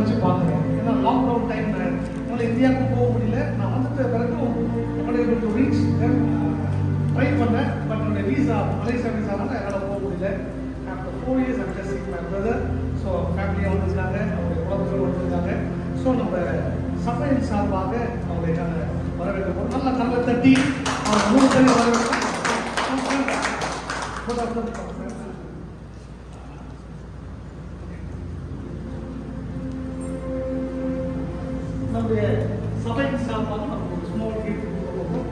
நினச்சி பார்க்குறேன். ஏன்னா லாக்டவுன் டைமில் என்னால் இந்தியாவுக்கு போக முடியல. நான் வந்துட்ட பிறகு உங்களுடைய ரீச் ட்ரை பண்ணேன். பட் என்னுடைய வீசா மலேசியா வீசானால என்னால் போக முடியல. After 4 years I'm just seeing my brother. So ஃபேமிலியாக வந்திருக்காங்க, அவருடைய உறவுகள் வந்திருக்காங்க. ஸோ நம்ம சபையின் சார்பாக அவருடைய வரவேற்க நல்ல கல்லை தட்டி அவர் 3 பேரை வரவேற்க நம்முடைய சபையின் சார்பாக நம்ம ஒரு ஸ்மால் கேட் கொடுப்போம்.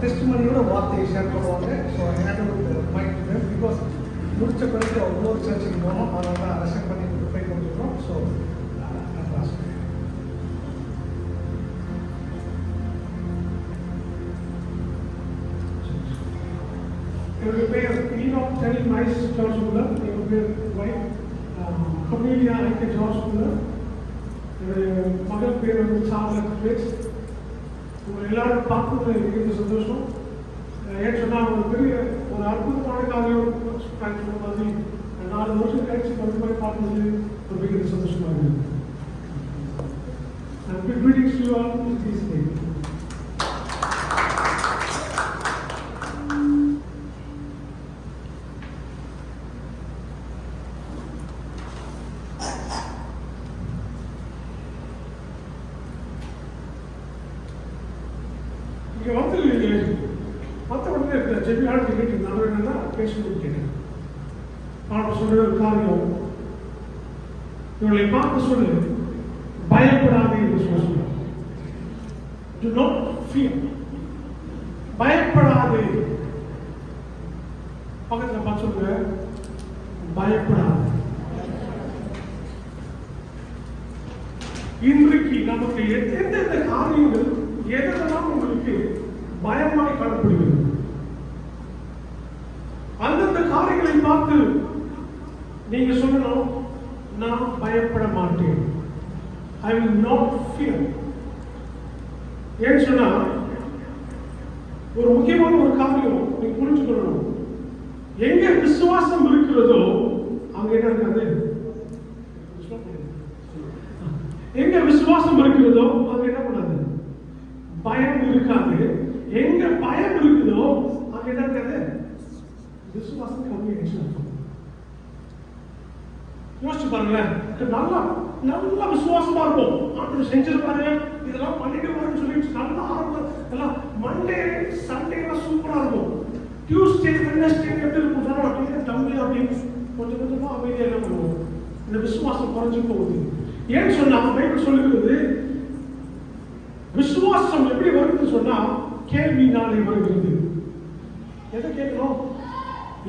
டெஸ்டிமனியோட வார்த்தையை ஷேர் பண்ணுவாங்க. ஸோ மைக் பிகாஸ் முடிச்ச பிறகு ஒவ்வொரு சர்ச்சுக்கு போனோம். அதனால தான் அரசன் பண்ணி ப்ரிப்பேர் பண்ணிருக்கோம். ஸோ என்னுடைய பேர் ஈனோக் டெரி மைஸ் ஜார்ஜ் முல்லர். என்னுடைய பேர் வைஃப் கமீலியா ஐக்கே ஜார்ஜ் முல்லர். என்னுடைய மகள் பேர் வந்து சார்லட் பேஸ். உங்களை எல்லாரும் பார்க்குறது எனக்கு சந்தோஷம். ஏன்னு சொன்னால் ஒரு அற்புதமான காரியம் சொன்ன மாதிரி 4 வருஷம் கழிச்சு கொண்டு போய் பார்க்குறது ஒரு மிக சந்தோஷமாக இருக்குது. Big greetings to you all this day. இங்கே வந்து மற்ற உடனே ஜெபியால் கேட்டு நான் என்னன்னா பேசணும்னு கேட்டேன். பாட்டு சொல்ற ஒரு காரியம் இவர்களை பார்த்து சொல்லு, பயப்படாதே என்று சொல்ல. Do not fear. பயப்படாதே. பக்கத்தில் பார்த்து சொல்லுங்க, பயப்படாதே. இன்றைக்கு நமக்கு எந்தெந்த காரியங்கள் எதெல்லாம் உங்களுக்கு பயமாய் காணப்படுகிறது, அந்தந்த காரியங்களை பார்த்து நீங்க சொல்லணும், நான் பயப்பட மாட்டேன். I will not fear. ஏன்னு சொன்னா ஒரு முக்கியமான ஒரு காரியம் நீங்க புரிஞ்சுக்கணும். எங்க விசுவாசம் இருக்கிறதோ அங்க என்ன இருக்காது. எங்க விசுவாசம் இருக்கிறதோ அங்க என்ன பண்ணாது, பயம் இருக்காது. எங்க பயம் இருக்குதோ அங்க என்ன இருக்காது, விசுவாசம் கம்மியாயிடுச்சு. யோசிச்சு பாருங்களேன், நல்லா நல்லா விசுவாசமா இருக்கும். ஆண்டவர் செஞ்சிருப்பாரு, இதெல்லாம் பண்ணிட்டு வரேன்னு சொல்லிட்டு நல்லா ஆரம்பம் எல்லாம் மண்டே சண்டேலாம் சூப்பரா இருக்கும். டியூஸ்டே வெட்னஸ்டே எப்படி இருக்கும் சொன்னா அப்படியே தம்பி அப்படின்னு கொஞ்சம் கொஞ்சமா அமைதியா என்ன பண்ணுவோம், இந்த விசுவாசம் குறைஞ்சு போகுது. ஏன்னு சொன்னா பைபிள் சொல்லுகிறது, விசுவாசம் எப்படி வருதுன்னு சொன்னா கேள்வினாலே வருகிறது. எதை கேட்கணும்,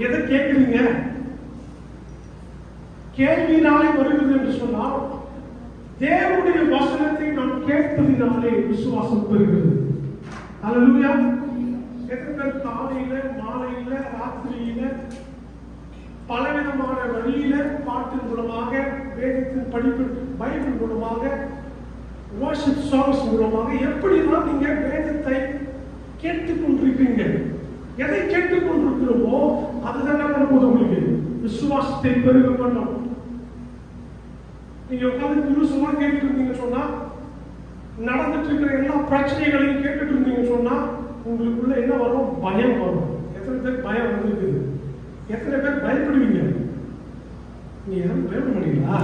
எதை கேட்குறீங்க, கேள்வினாலே வருகிறது என்று சொன்னால் தேவனுடைய வசனத்தை நாம் கேட்பதினாலே விசுவாசம் பெறுகிறது. அல்லேலூயா. எத்தனை பேர் காலையில மாலையில ராத்திரியில பலவிதமான வழியில பாட்டின் மூலமாக, வேதத்தின் படிப்பு பைபிள் மூலமாக, வர்ஷிப் சாங்ஸ் மூலமாக எப்படிலாம் நீங்க வேதத்தை கேட்டுக்கொண்டிருக்கீங்க. எதை கேட்டுக்கொண்டிருக்கிறோமோ அதுதான் என்ன பண்ண போது, உங்களுக்கு விசுவாசத்தை பெருக பண்ணும். நீங்க உட்காந்து நியூஸ்மா கேட்டுட்டு இருந்தீங்க சொன்னா, நடந்துட்டு இருக்கிற எல்லா பிரச்சனைகளையும் கேட்டுட்டு இருந்தீங்க சொன்னா உங்களுக்குள்ள என்ன வரும், பயம் வரும். எத்தனை பேர் பயம் வந்திருக்குது, எத்தனை பேர் பயப்படுவீங்க. நீங்க யாரும் பயப்பட மாட்டீங்களா?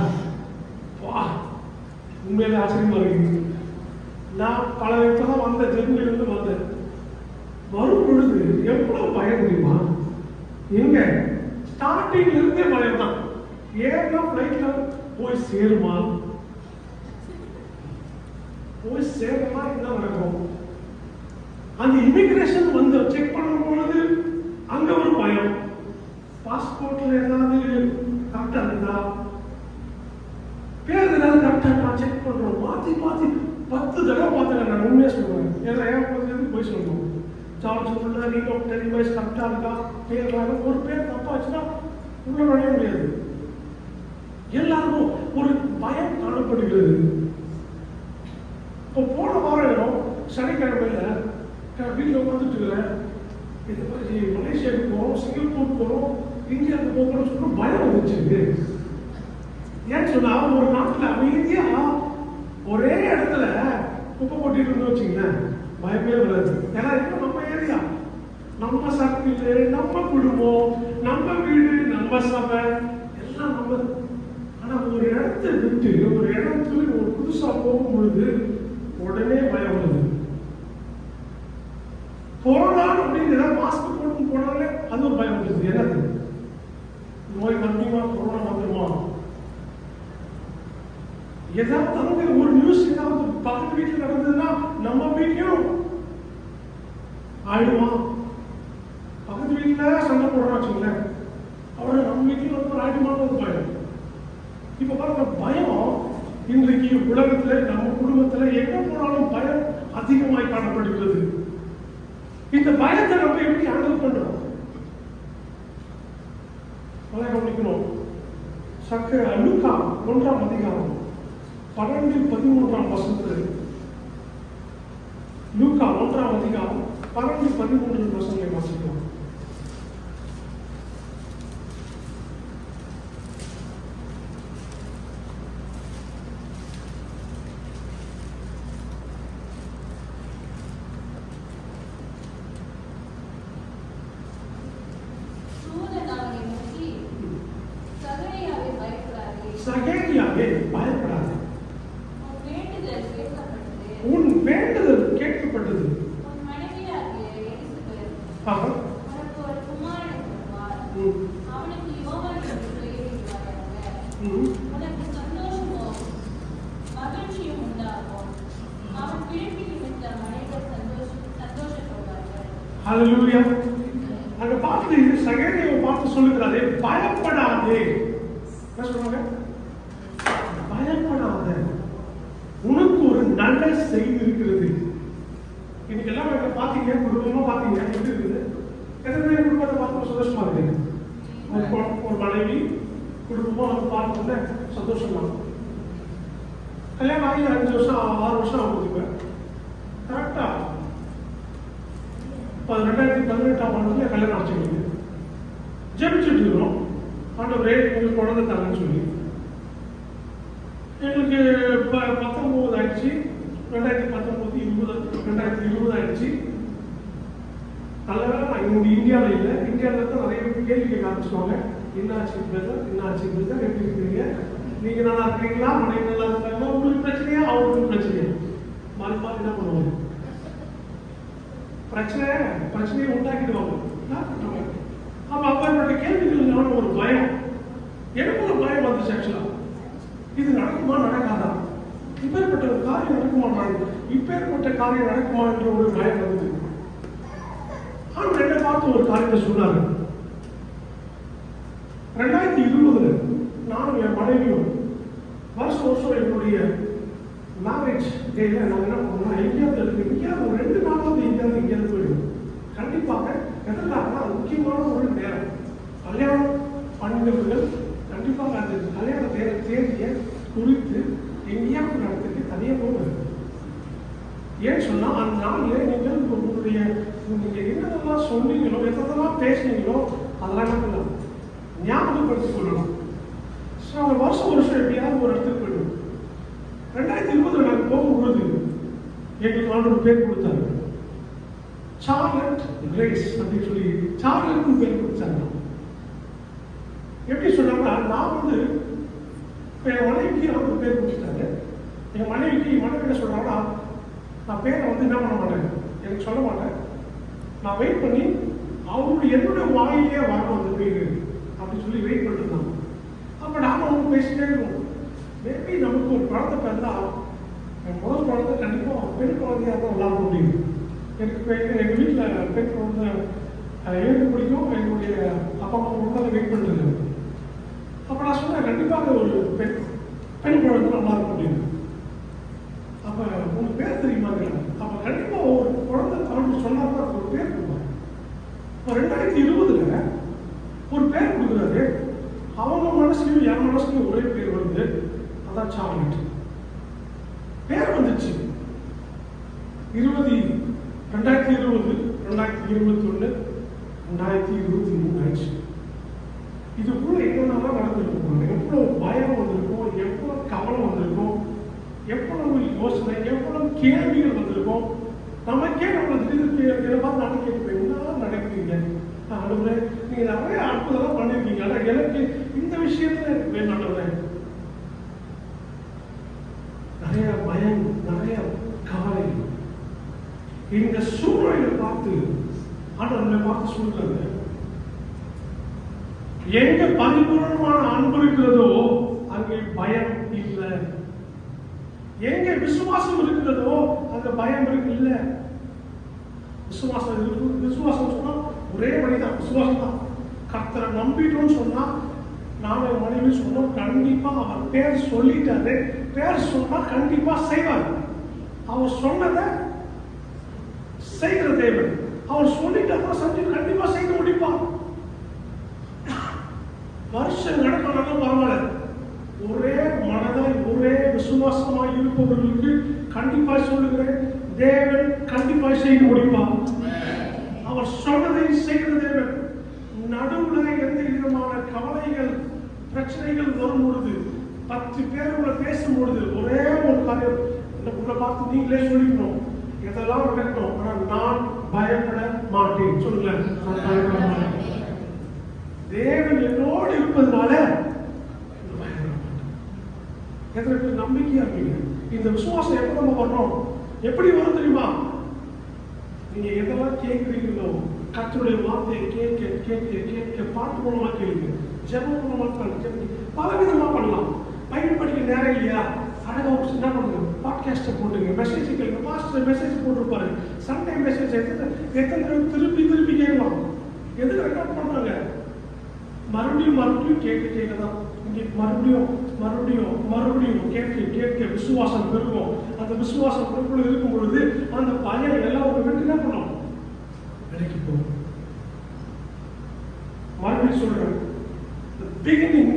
வா, உண்மையில ஆச்சரியமா இருக்கு. நான் பல இப்பதான் வந்த ஜெர்மனிலிருந்து வந்தேன். வரும் பொழுது எவ்வளவு பயம் முடியுமா, எங்க ஸ்டார்டிங்ல இருந்தே பயம் தான். ஏன்னா பிளைட்ல போய் சேருமா, போய் சேருமா என்ன நடக்கும். அந்த இமிகிரேஷன் வந்து செக் பண்ணும் பொழுது அங்க ஒரு பயம். பாஸ்போர்ட்ல ஏதாவது கரெக்டா இருந்தா, பேர் ஏதாவது கரெக்டா நான் செக் பண்றோம். மாத்தி மாத்தி 10 தடவை பார்த்தேன். நான் உண்மையா சொல்றேன். ஏன்னா ஏன் போய் சொல்லணும், ஜார்ஜ் உள்ள ரீலோ டெலிவைஸ் கரெக்டாக இருக்கா, பேர் ஒரு பேர் தப்பாச்சுன்னா உள்ள நுழைய முடியாது. எல்லாருக்கும் ஒரு பயம் காணப்படுகிறது. இப்போ போன வாரம் சனிக்கிழமையில வீட்டில் உட்காந்துட்டு இருக்கிறேன். இது மாதிரி மலேசியாவுக்கு போகிறோம், சிங்கப்பூர் போகிறோம், இந்தியாவுக்கு போகிறோம்னு சொல்லி பயம் வந்துச்சு. ஏன்னு சொன்னா ஒரு நாட்டில் அமைதியா ஒரே இடத்துல குப்பை கொட்டிட்டு இருந்து வச்சுங்களேன், பயமே வராது. ஏன்னா இப்போ நம்ம ஏரியா, நம்ம சர்க்கிள், நம்ம குடும்பம், நம்ம வீடு, நம்ம சபை எல்லாம் நம்ம. ஆனா ஒரு இடத்தை விட்டு ஒரு இடத்துல ஒரு புதுசா போகும் பொழுது உடனே பயம் வருது. கொரோனா அப்படின்னு மாஸ்க் போட்டு போனாலே அது ஒரு பயம் வருது. என்னது நோய் வந்துமா, கொரோனா வந்துருமா, ஏதாவது அங்க ஒரு நியூஸ் ஏதாவது பக்கத்து வீட்டில் நடந்ததுன்னா நம்ம வீட்லயும் ஆயிடுமா. பக்கத்து வீட்டில் சண்டை போடுறோம் வச்சுங்களேன், அவரை நம்ம வீட்டில் வந்து ஆயிடுமான்னு ஒரு பயம். இப்ப பாருங்க, பயம் இன்றைக்கு உலகத்துல நம்ம குடும்பத்துல எங்க போனாலும் பயம் அதிகமாய் காணப்படுகிறது. இந்த பயத்தை நம்ம எப்படி ஹேண்டில் பண்றோம் கவனிக்கணும். லூக்கா 1ஆம் அதிகாரம் 12-13 வசனத்தில், லூக்கா 1ஆம் அதிகாரம் 12-13 வசனங்களை வாசிக்கலாம். சகேரியாவே பயப்படாது, உன் வேண்டுதல் கேட்கப்பட்டது. ஹல்லேலூயா. அங்க பார்த்து சகேரியாவை பார்த்து சொல்லுகிறாரே, பயப்படாதே. என்ன சொல்றாங்க? பயப்படாத, உனக்கு ஒரு நல்ல செய்தி இருக்கிறது. இன்னைக்கு எல்லாம் பாத்தீங்க, குடும்பமா பாத்தீங்க, எப்படி இருக்குது? எத்தனை குடும்பத்தை பார்த்து சந்தோஷமா இருக்கு? ஒரு மனைவி குடும்பமா வந்து பார்த்து சந்தோஷமா. கல்யாணம் ஆகி 5 வருஷம் 6 வருஷம் ஆகுது. கரெக்டா 2018ஆம் ஆண்டுல கல்யாணம் ஆச்சு. ஜெபிச்சுட்டு இருக்கிறோம், ஆண்டவரே எங்களுக்கு குழந்தை தாங்கன்னு சொல்லி. எங்களுக்கு 19 ஆயிடுச்சு, 2019 2020 ஆயிடுச்சு. நல்லவேளை நான் இந்தியாவில் இல்லை, இந்தியாவில் தான் நிறைய கேள்வி கேட்க ஆரம்பிச்சுவாங்க. என்னாச்சு பிரதர், என்னாச்சு பிரதர், எப்படி இருக்கிறீங்க, நீங்க நல்லா இருக்கிறீங்களா, மனைவி நல்லா இருக்காங்க, உங்களுக்கு பிரச்சனையா அவங்களுக்கு பிரச்சனையா, மாறி மாறி என்ன பண்ணுவாங்க, பிரச்சனையை உண்டாக்கிடுவாங்க. அப்ப அப்ப கேள்விகள் ஒரு பயம், எனக்கு ஒரு பயம் வந்துச்சு. ஆக்சுவலா இது நடக்குமா நடக்காதா, இப்பேற்பட்ட ஒரு காரியம் நடக்குமா, இப்பேற்பட்ட காரியம் நடக்குமா என்ற ஒரு பயம் வந்தது. ஆனால் என்ன பார்த்து ஒரு காரியத்தை சொன்னாங்க. 2020 நானும் என் மனைவியும் வருஷம் என்னுடைய மேரேஜ் டேல நாங்கள் என்ன பண்ணோம்னா, எங்கேயாவது ஒரு 2 நாளாவது எங்கேயாவது போயிடும். கண்டிப்பாக எதற்காகனா முக்கியமான ஒரு நேரம், கல்யாணம் பண்ணினவர்கள் கண்டிப்பாக அந்த கல்யாண தேதியை குறித்து எங்கேயாவது நடத்துக்கு தனியாக போகுது. ஏன்னு சொன்னா அந்த நாளில் நீங்கள் உங்களுடைய என்னென்னலாம் சொன்னீங்களோ, எதெல்லாம் பேசுனீங்களோ அதெல்லாம் என்ன பண்ணலாம், ஞாபகப்படுத்திக் கொள்ளலாம். ஸோ வருஷம் எப்படியாவது ஒரு இடத்துக்கு போயிடும். 2020 நாங்கள் போகும்பொழுது எங்களுக்கு ஆண்டவர் பேர் கொடுத்தாரு, சார்லட் கிரேஸ் அப்படின்னு சொல்லி சார்லட்னு பேர் கொடுத்தாங்க. எப்படி சொன்னாங்கன்னா, நான் வந்து என் மனைவிக்கு அவர் பேர் கொடுத்துட்டாரு. என் மனைவிக்கு என்ன சொல்றாங்கன்னா, நான் பேரை வந்து என்ன பண்ண மாட்டேன், எனக்கு சொல்ல மாட்டேன், நான் வெயிட் பண்ணி அவருடைய என்னுடைய வாயிலே வரணும் அந்த பேரு அப்படின்னு சொல்லி வெயிட் பண்ணிட்டு இருந்தாங்க. அப்போ நாம அவங்க பேசிட்டே இருக்கோம். மேபி நமக்கு ஒரு குழந்தை பிறந்தா என் முதல் குழந்தை கண்டிப்பாக பெண் குழந்தையாக தான் விளாட முடியும். எனக்கு எங்கள் வீட்டில் பெண் குழந்தை எனக்கு பிடிக்கும், என்னுடைய அப்பா அம்மா குழந்தை வெயிட் பண்ணுறது. அப்போ நான் சொன்னேன், கண்டிப்பாக ஒரு பெண் குழந்தை நல்லா இருக்கும் அப்படின்னு. அப்போ உங்களுக்கு பேர் தெரியுமா? அப்போ கண்டிப்பாக ஒரு குழந்தை தமிழ் சொன்னாலும் அதுக்கு ஒரு பேர் 2020 ஒரு பேர் கொடுக்குறாரு. அவங்க மனசுலையும் என் மனசுலையும் ஒரே பேர் வருது, அதான் சாக்லேட். பேர் வந்துச்சு 2020, 2021, 2023 ஆயிடுச்சு. இதுக்குள்ள என்னென்னலாம் நடந்திருக்கும், எவ்வளவு பயம் வந்திருக்கும், எவ்வளவு கவலை வந்திருக்கும், எவ்வளவு யோசனை, எவ்வளவு கேள்விகள் வந்திருக்கும். நமக்கே நம்மளை திடீர்னு பார்த்து நான் கேட்பேன், என்ன நடக்குதுங்க ஆண்டவரே, நீங்க நிறைய அற்புதம் பண்ணிருக்கீங்க, ஆனா எனக்கு இந்த விஷயத்துல வேணும் ஆண்டவரே. நிறைய பயம், நிறைய கவலை. இந்த சூழ்நிலையை பார்த்து ஆண்டவரை பார்த்து சொல்றாங்க, எங்க பரிபூர்ணமான அன்பு இருக்கிறதோ அங்கே பயம் இல்லை. எங்க விசுவாசம் இருக்கிறதோ அங்க பயம் இருக்கு இல்ல. விசுவாசம் இருக்கு. விசுவாசம் சொன்னா ஒரே வழிதான், விசுவாசம் தான். கர்த்தரை நம்பிட்டோம்னு சொன்னா, நானும் மனைவி சொன்னோம், கண்டிப்பா அவர் பேர் சொல்லிட்டாரு, பேர் சொன்னா கண்டிப்பா செய்வார். அவர் சொன்னதை செய்கிற தேவன். அவர் சொல்லிட்டாருன்னா செஞ்சு கண்டிப்பா செய்து முடிப்பார். வருஷம் நடக்கணும் பரவாயில்ல, ஒரே மனதாய் ஒரே விசுவாசமாய் இருப்பவர்களுக்கு கண்டிப்பாய் சொல்லுகிறேன், தேவன் கண்டிப்பாய் செய்து முடிப்பார். அவர் சொன்னதை செய்கிற தேவன். நடுவுல எந்த விதமான கவலைகள், பிரச்சனைகள் வரும் பொழுது, 10 பேருக்குள்ள பேசும் பொழுது ஒரே ஒரு காரியம் உங்களை பார்த்து நீங்களே சொல்லிக்கணும், எதெல்லாம் நடக்கணும், ஆனா நான் பயப்பட மாட்டேன். சொல்லுங்க, நான் பயப்பட மாட்டேன். தேவன் என்னோடு இருப்பதனால எதற்கு நம்பிக்கையா இருப்பீங்க. இந்த விசுவாசம் எப்ப நம்ம பண்றோம், எப்படி வரும் தெரியுமா? நீங்க எதெல்லாம் கேட்கிறீங்களோ, கர்த்தருடைய வார்த்தையை கேட்க கேட்க கேட்க பாட்டு மூலமா கேளுங்க, ஜெபம் மூலமா பலவிதமா பண்ணலாம். பைபிள் படிக்க நேரம் இல்லையா, அழகா என்ன பண்ணுங்க, பாட்காஸ்ட்டை போட்டுங்க, மெசேஜ் கேளுங்க. பாஸ்டர் மெசேஜ் போட்டிருப்பாரு, சண்டே மெசேஜ் எத்தனை திருப்பி திருப்பி கேட்கலாம். எது ரெக்கார்ட் பண்றாங்க, மறுபடியும் மறுபடியும் கேட்க கேட்கதான். இங்கே மறுபடியும் மறுபடியும் மறுபடியும் கேட்க கேட்க விசுவாசம் பெருகும். அந்த விசுவாசம் பெருக்குள்ள இருக்கும் பொழுது அந்த பயம் எல்லாம் ஒரு விட்டு என்ன பண்ணும், விலைக்கு போகும். மறுபடியும் சொல்றேன், the beginning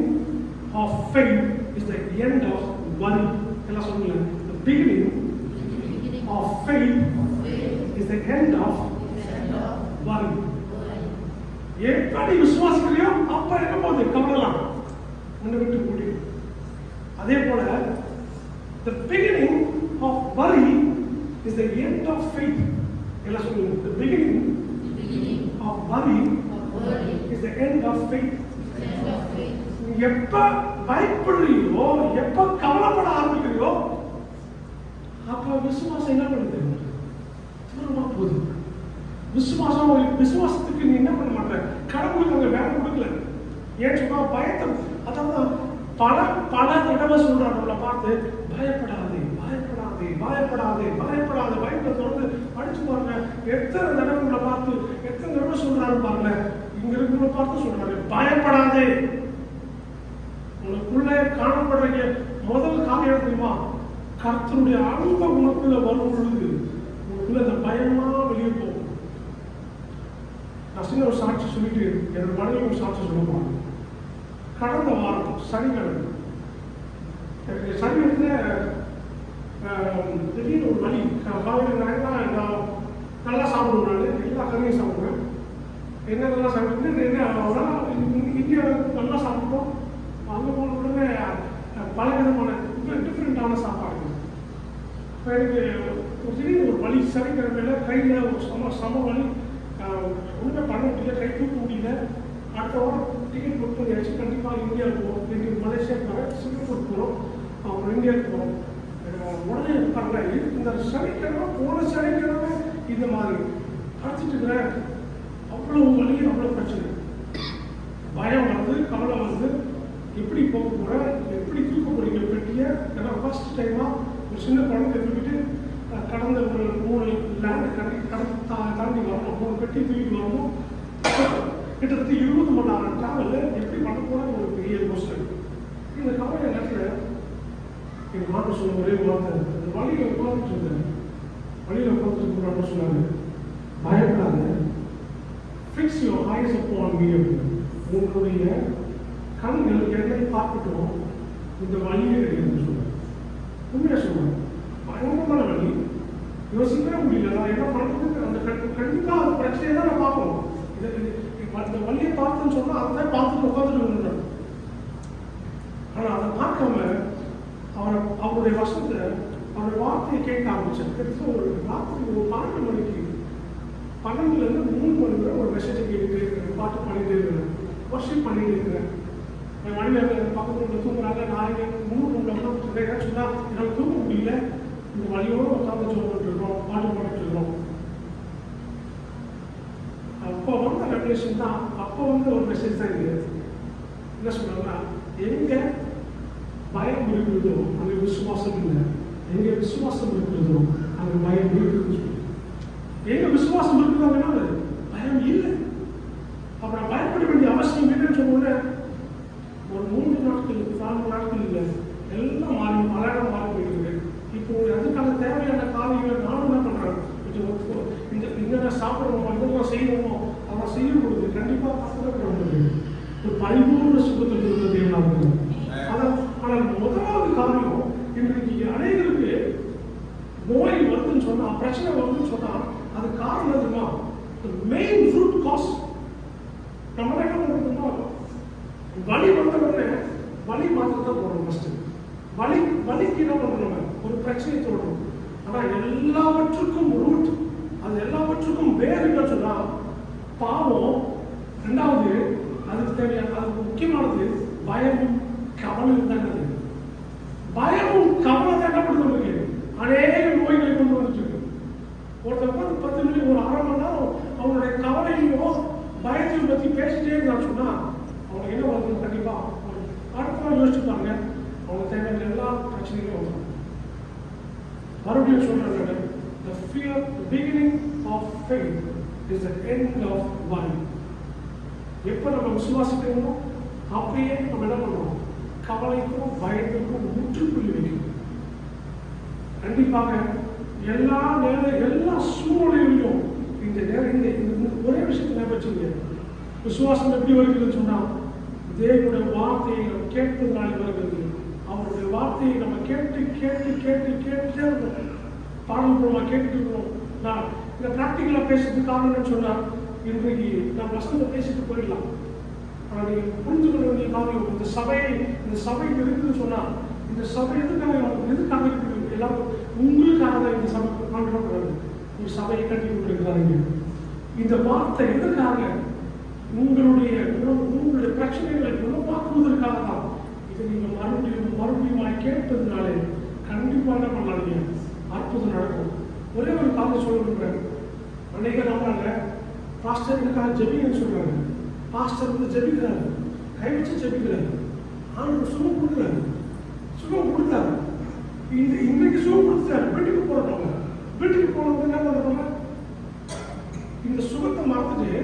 of faith is the end of worry. எல்லாம் சொல்லுங்க, the beginning of faith is the end of worry. எப்படி விசுவாசிக்கலையோ அப்ப இருக்க போது கவலைலாம் உன்னை விட்டு முடியும். அதே போல the beginning of worry is the end of faith. எல்லாம் சொல்லுங்க, the beginning of worry is the end of faith. எப்ப பயப்படுறீங்களோ, எப்ப கவலைப்பட ஆரம்பிக்கிறீங்களோ, அப்ப விசுவாசம் என்ன பண்ணுது, தூரமா போகுது. விசுவாசம், விசுவாசத்துக்கு நீ என்ன பண்ண மாட்டேன், கடவுளுக்கு அங்க வேலை கொடுக்கல. ஏன் சொன்னா பயத்தை, அதான் பல பல தடவை சொல்றாங்க நம்மளை பார்த்து, பயப்படாதே பயப்படாதே பயப்படாதே பயப்படாதே. பயத்தை தொடர்ந்து படிச்சு பாருங்க, எத்தனை தடவை உங்களை பார்த்து எத்தனை தடவை சொல்றாரு பாருங்க. இங்க இருக்கிற பார்த்து சொல்றாரு, பயப்படாதே. உனக்குள்ள காணப்படுற முதல் காரியம் தெரியுமா, கர்த்தருடைய அன்பை உனக்குள்ள வரும் பொழுது உனக்குள்ள அந்த பயமா வெளியே போகும். நான் சின்ன ஒரு சாட்சி சொல்லிட்டு என்னோட மனைவி ஒரு சாட்சி சொல்லுவாங்க. கடந்த வாரம் சனிக்கிழமை திடீர்னு ஒரு வழி, காலையில் நான் நல்லா சாப்பிடுவேன், நான் எல்லா கறியும் சாப்பிடுவேன். என்னென்னலாம் சாப்பிட்டு இந்தியா நல்லா சாப்பிட்டோம். அங்கே போன உடனே பல விதமான டிஃப்ரெண்டான சாப்பாடு. இப்போ எனக்கு ஒரு திடீர்னு ஒரு வழி, சனிக்கிழமையில கையில் ஒரு சம வழி, ஒன்றுமே பண்ண முடியல, கை தூக்க முடியல. அடுத்த வாரம் டிக்கெட் புக் பண்ணியாச்சு, கண்டிப்பாக இந்தியாவுக்கு போகிறோம். இன்னைக்கு மலேசியாவுக்கு போகிறேன், சிங்கப்பூர் போகிறோம், அப்புறம் இந்தியாவுக்கு போகிறோம். உடனே இருப்பாங்க, இந்த சனிக்கிழமை போன சனிக்கிழமை இந்த மாதிரி படிச்சுட்டு இருக்கிறேன். அவ்வளோ வழி, அவ்வளோ பிரச்சனை, பயம் வருது, கவலை வருது. எப்படி போக போகிறேன், எப்படி தூக்க போறீங்க பெட்டியை? ஏன்னா ஃபர்ஸ்ட் டைமாக ஒரு சின்ன குழந்தை தூக்கிட்டு கடந்த ஒரு 3 லேண்ட் தாண்டி வரணும், 3 பெட்டி தூக்கிட்டு வரணும். கிட்டத்தட்ட 20 மணி நேரம் டிராவல் எப்படி பண்ண போகிறது ஒரு பெரிய யோசனை. இந்த கவலை நேரத்தில் எங்கள் மாட்ட சொன்ன ஒரே வார்த்தை, அந்த வழியில் உட்காந்துட்டு இருந்தேன். வழியில் உட்காந்துட்டு சொன்னாங்க, பயப்படாத, fix your eyes upon me அப்படின்னு. உங்களுடைய கண்கள் என்னை பார்க்கட்டும், இந்த வழியே கிடையாதுன்னு சொல்லுவேன். உண்மையாக சொல்லுவேன், பயங்கரமான வழி, யோசிக்கவே முடியல. நான் என்ன பண்ணுறது? அந்த கண்டிப்பாக அந்த பிரச்சனையை தான் நான் பார்க்கணும். அந்த வழியை பார்த்துன்னு சொன்னால் அதை தான் பார்த்துட்டு உட்காந்துட்டு. ஆனால் அதை பார்க்காம அவருடைய வசனத்தை, அவருடைய வார்த்தையை கேட்க ஆரம்பிச்சேன். கிட்டத்தட்ட ஒரு ராத்திரி ஒரு 12 மணிக்கு 12லேருந்து 3 மணி வரை ஒரு மெசேஜை கேட்டுட்டு இருக்கிறேன், பாட்டு பண்ணிட்டு இருக்கிறேன், வர்ஷிப் பண்ணிட்டு இருக்கிறேன். என் மணியில் பக்கத்து ரூமில் தூங்குறாங்க, நான் 3 ரூமில் உட்காந்துட்டு இருக்கேன். சொன்னால் என்னால் தூங்க முடியல, இந்த வழியோடு உட்காந்து சொல்லிட்டு இருக்கோம், பாட்டு பாடிட்டு இருக்கோம். அப்போ வந்த ரெவலேஷன் தான், அப்போ வந்து ஒரு மெசேஜ் தான் இது. என்ன சொல்றாங்கன்னா, எங்க பயம் இருக்கிறதோ அங்கே விசுவாசம் இல்லை, எங்க விசுவாசம் இருக்கிறதோ அங்கே பயம் இருக்குதுன்னு சொல்லி. எங்க விசுவாசம் இருக்குதாங்கன்னா பயம் இல்லை. அப்புறம் பயப்பட வேண்டிய அவசியம் இல்லைன்னு சொன்னோன்னே ஒரு 3 நாட்கள் 4 நாட்கள் இல்லை, எல்லாம் மாறி மலையாளம் மாறி போயிருக்கு. இப்போ அதுக்கான தேவையான காரியங்களை நானும் என்ன பண்றேன், இந்த சாப்பிடணுமோ இதெல்லாம் செய்யணுமோ அதெல்லாம் செய்யும் பொழுது கண்டிப்பாக கஷ்டப்பட முடியும். ஒரு பரிபூர்ண சுகத்தை கொடுக்கிறது என்ன இருக்குது. ஆனால் முதலாவது காரியம், இன்றைக்கு அனைவருக்கு நோய் வருதுன்னு சொன்னா, பிரச்சனை வருதுன்னு சொன்னா அது காரணம் எதுமா, மெயின் ரூட் காஸ். நம்ம என்ன பண்ணுறோம்னா, வலி வந்தவுடனே வலி மாத்திரம் தான் போடுறோம். ஃபர்ஸ்ட் வலிக்கு என்ன பண்ணுறோம், ஒரு பிரச்சனையை தோணும். ஆனால் எல்லாவற்றுக்கும் ரூட், அது எல்லாவற்றுக்கும் வேறு என்ன சொன்னா பாவம். ரெண்டாவது அதுக்கு தேவையான, அதுக்கு முக்கியமானது பயமும் கவலையும் தான். பயமும் கவலை தான் என்ன பண்ணுறது, அநேக நோய்களை கொண்டு வந்துட்டு இருக்கு. ஒருத்தர் 10 மணி ஒரு 1/2 மணி நேரம் அவங்களுடைய கவலையோ பயத்தையும் பற்றி பேசிட்டே இருந்தான்னு சொன்னா அவங்க என்ன வருது, கண்டிப்பா அடுத்த நாள் யோசிச்சு பாருங்க, அவங்க தேவையான எல்லா பிரச்சனைகளும் வந்துடும். மறுபடியும் சொல்றாங்க, the fear, the beginning of faith is the end of worry. எப்போ நம்ம விசுவாசிக்கிறோமோ அப்பயே நம்ம என்ன பண்ணுவோம், கவலைக்கும் பயத்துக்கும் முற்றுப்புள்ளி வைக்கணும். கண்டிப்பாக எல்லா நேரம் எல்லா சூழ்நிலையிலும் இந்த ஒரே விஷயத்தை ஞாபகம், விசுவாசம் எப்படி வருகிறதுன்னு சொன்னா, தேவனுடைய வார்த்தையை நம்ம கேட்பதனால வருகிறது. அவருடைய வார்த்தையை நம்ம கேட்டு கேட்டு கேட்டு கேட்டுட்டே இருக்கணும். பாடல் மூலமா கேட்டுட்டு இருக்கணும். நான் இந்த ப்ராக்டிக்கலா பேசுறதுக்கு காரணம்னு சொன்னா, இன்றைக்கு நான் வசனத்தை பேசிட்டு போயிடலாம். ஆனால் நீங்கள் புரிஞ்சுக்கொள்ள வேண்டிய காரியம், இந்த சபை இருக்குதுன்னு சொன்னா, இந்த சபை எதுக்காக இருக்குது, எல்லாரும் உங்களுக்காக தான் இந்த சபை காணப்படாது. ஒரு சபையை கட்டி கொண்டிருக்கிறாங்க. இந்த வார்த்தை எதற்காக, உங்களுடைய பிரச்சனைகளை குணமாக்குவதற்காக தான். இதை நீங்கள் மறுபடியும் கேட்பதுனாலே கண்டிப்பாக என்ன பண்ணாதீங்க, அற்புதம் நடக்கும். ஒரே ஒரு காரணம் சொல்ல விரும்புகிறேன். அன்னைக்கு நம்மளால பாஸ்டர் எனக்காக ஜெபிங்கன்னு சொல்றாங்க. பாஸ்டர் வந்து ஜெபிக்கிறாரு, கை வச்சு ஜெபிக்கிறாரு, ஆண்டு சுகம் கொடுக்குறாரு, சுகம் கொடுத்தாரு. இன்றைக்கு சுகம் கொடுத்தாரு. வீட்டுக்கு போறவங்க என்ன பண்றாங்க, இந்த சுகத்தை மறந்துட்டு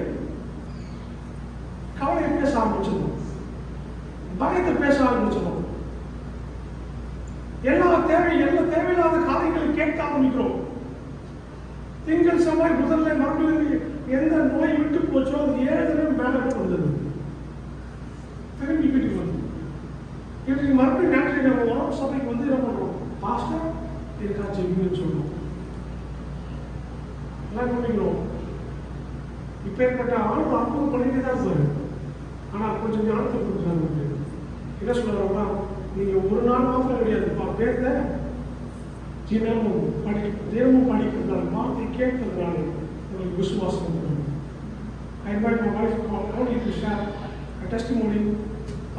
கவலையை பேச ஆரம்பிச்சிடும், பயத்தை பேச ஆரம்பிச்சிடும், எல்லா தேவையில்லாத காரியங்களை கேட்க ஆரம்பிக்கிறோம். திங்கள் செவ்வாய் முதல்ல மறுபடியும் எந்த நோய் விட்டு போச்சோ அது 7 தடவை மேலே வந்தது, திரும்பி வீட்டுக்கு வந்து இன்றைக்கு மறுபடியும் ஞாயிற்று நம்ம உடம்பு சபைக்கு வந்து என்ன பண்றோம், பாஸ்டர் இருக்கா ஜெபிங்கன்னு சொல்றோம். எல்லாம் பண்ணிக்கிறோம். இப்பேற்பட்ட ஆள் அற்புதம் பண்ணிட்டு தான் இருப்பாரு. ஆனால் கொஞ்சம் ஞானத்தை கொடுக்குறாங்க. என்ன சொல்றாங்கன்னா, நீங்க ஒரு நாள் மாத்திரம் கிடையாது, வேத தினமும் படிக்கிறதுனால, வார்த்தை கேட்கறதுனால உங்களுக்கு விசுவாசம் கொடுக்கணும். I invite my wife Connie to share a testimony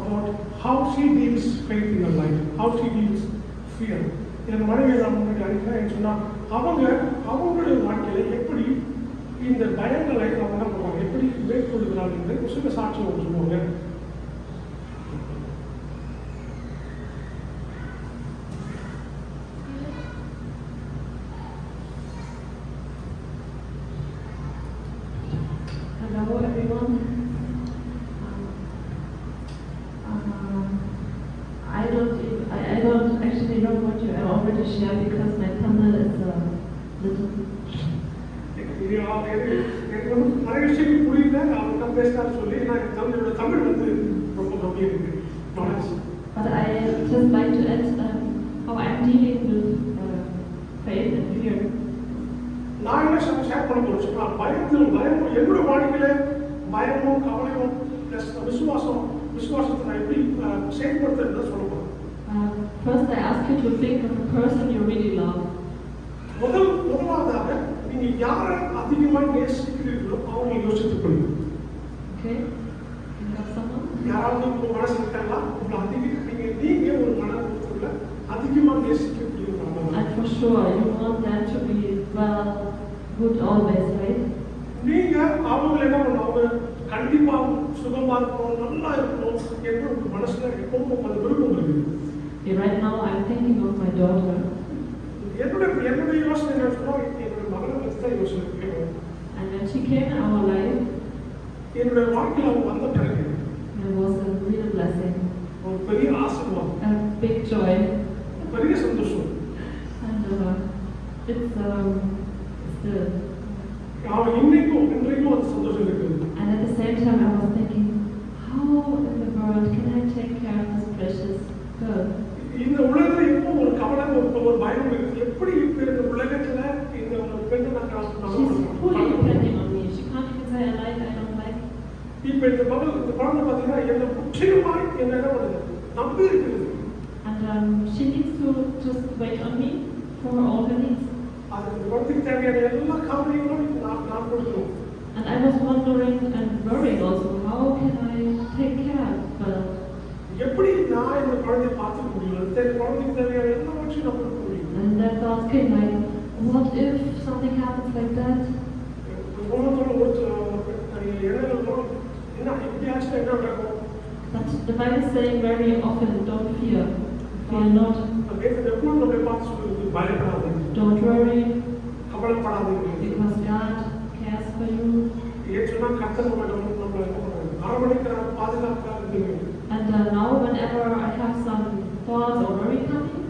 about how she deals faith in her life, how she deals fear. என் மனைவியை நான் முன்னாடி அனுப்பினேன் சொன்னால், அவங்களுடைய வாழ்க்கையில எப்படி இந்த பயங்களை அவங்க என்ன பண்ணுவாங்க, எப்படி மேற்கொள்கிறாங்க என்பதை சில சாட்சியம் சொல்லுவாங்க. Hello everyone. I don't actually know what you already shared because my tunnel is a little எனக்கு வந்து நிறைய விஷயங்கள் புரியல, அவர்கிட்ட பேசினாரு சொல்லி. நான் என்னோட தமிழ் வந்து ரொம்ப கம்மியாக இருக்கு knowledge. But I just like to add how I'm dealing with faith and fear. நான் என்ன ஷேர் பண்ண போறேன் சொன்னா, பயம் என்னோட வாழ்க்கையில பயமும் கவலையும் பிளஸ் விசுவாசத்தை நான் எப்படி செயல்படுத்துறதுன்னு சொல்ல போறேன். First, I ask you to think of a person you really love. முதலாவதாக நீங்க யாரை அதிகமாக நேசிக்கிறீர்களோ அவங்க யோசித்துக் கொள்ளுங்க. Okay? Think of someone. யாராவது உங்க மனசு இருக்காங்களா? நீங்க ஒரு மனசுல அதிகமாக நேசிக்கக்கூடியவங்க. And for sure, you want them to be well, good always, right? நீங்க அவங்க என்ன பண்ணணும், அவங்க கண்டிப்பா சுகமா இருக்கணும், நல்லா இருக்கணும் என்று உங்க மனசுல எப்பவும் அது விருப்பம் இருக்கு. Right now, I'm thinking of my daughter. என்னுடைய யோசனை என்ன சொன்னா, என்னோட மகளை பற்றி தான் யோசனை இருக்கணும். And when she came in our life, என்னுடைய வாழ்க்கையில் அவங்க வந்த பிறகு it was a real blessing, ஒரு பெரிய ஆசீர்வாதம், a big joy, பெரிய சந்தோஷம். and it's still. அவன் இன்றைக்கும் அந்த சந்தோஷம் இருக்குது. And at the same time, I was thinking, how in the world can I take care of this precious girl? இந்த உலகத்துல எப்போ ஒரு கவலை ஒரு பயம் இருக்கு. எப்படி இப்ப இந்த உலகத்துல இந்த ஒரு பெண்ணை நான் She's fully depending on me. She can't even say I like, I don't like. இப்ப இந்த குழந்தை பாத்தீங்கன்னா என்ன முற்றிலுமாய் என்ன பண்ணுது, நம்பி இருக்குது. And she needs to just wait on me for all her needs. அது இந்த குழந்தைக்கு தேவையான எல்லா கவலைகளும் நான் கொடுக்கணும். And I was wondering and worrying also, how can I take care of her? எப்படி நான் இந்த குழந்தையை பார்த்துக்க முடியும், இந்த குழந்தைக்கு தேவையான எல்லா விஷயம் நான் கொடுக்க முடியும். And that thought came like, what if something happens like that? But the Bible is saying very often, don't fear. Fear not. Don't worry. Because God cares for you. And now whenever I have some thoughts or worry coming,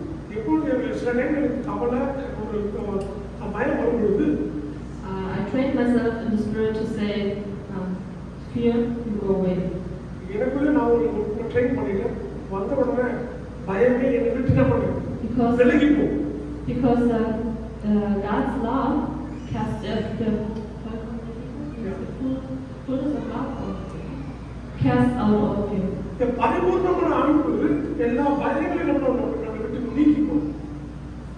I train myself in the spirit to say, fear, you go away. Because God's love casts the fullness of love cast out all of you.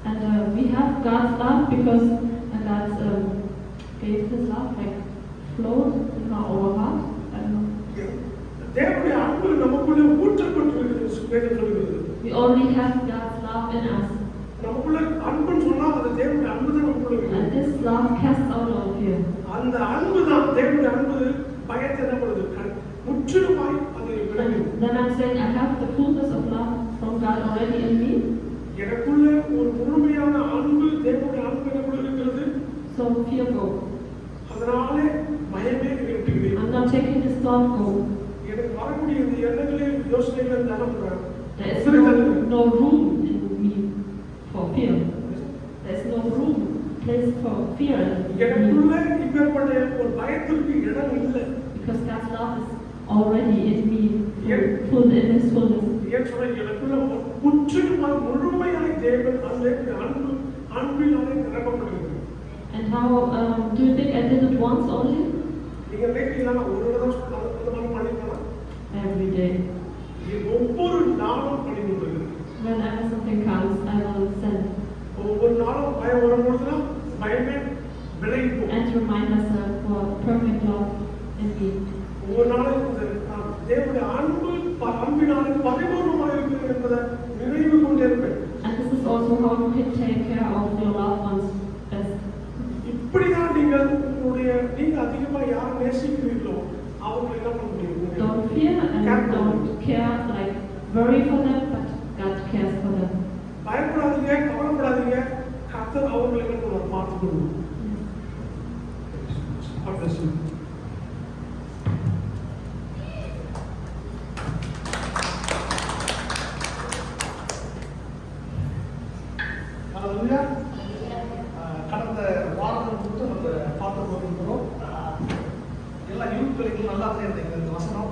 And we have God's love because God gave His love, like flowed in our heart. We only have God's love in us. And this love casts out all fear. அந்த அன்பு தான் தேவனுடைய அன்பு பயத்தை என்ன பண்ணுது, முற்றிலுமாய் அதை விளங்குது. Then I'm saying I have the fullness of love from God already in me. எனக்குள்ள ஒரு முழுமையான அன்பு, தேவனுடைய அன்பு எனக்குள்ள இருக்கிறது. So fear go. அதனாலே பயமே என்னை விட்டுவிடுது. I'm not taking this thought go. எனக்கு வரக்கூடிய இந்த எண்ணங்களே யோசனைகளை என்ன பண்றேன், There is no room in me for fear. There is no room, place for fear. எனக்குள்ள இப்பேற்பட்ட ஒரு பயத்திற்கு இடம் இல்லை. Because God's love is already in me, full in His fullness. எனக்குள்ள முற்றிலுமாய் முழுமையாய் தேவன் அன்பினாலே நிரப்பப்படுகிறது. And how do you think I did it once only? நீங்க நினைக்கிறீங்களா ஒரு தடவை அந்த மாதிரி பண்ணிக்கலாம்? Every day. ஒவ்வொரு நாளும் பண்ணி கொண்டிருக்கிறேன். Whenever something comes, I will send. ஒவ்வொரு நாளும் பயம் வரும்போதுதான் பயமே விலகி போகும். And remind myself for perfect love in me. ஒவ்வொரு நாளும் தேவனுடைய அன்பினாலே பரிபூர்ணமாக இருக்கிறது என்பதை நினைவு கொண்டே இருப்பேன். And this is also how you can take care of your loved ones best. இப்படிதான் நீங்க அதிகமா யாரை நேசிக்கிறீர்களோ அவங்க என்ன பண்ண முடியும்? Don't fear and don't care, like worry for them, but God cares for them. பயப்படாதீங்க, கவலைப்படாதீங்க, கர்த்தர் அவர்களை என்ன பண்ணுவார், பார்த்துக் கொள்வார். கடந்த வாரம் அந்த எல்லா யூத் பிள்ளைகளும் நல்லா தெரியும் இந்த வசனம்.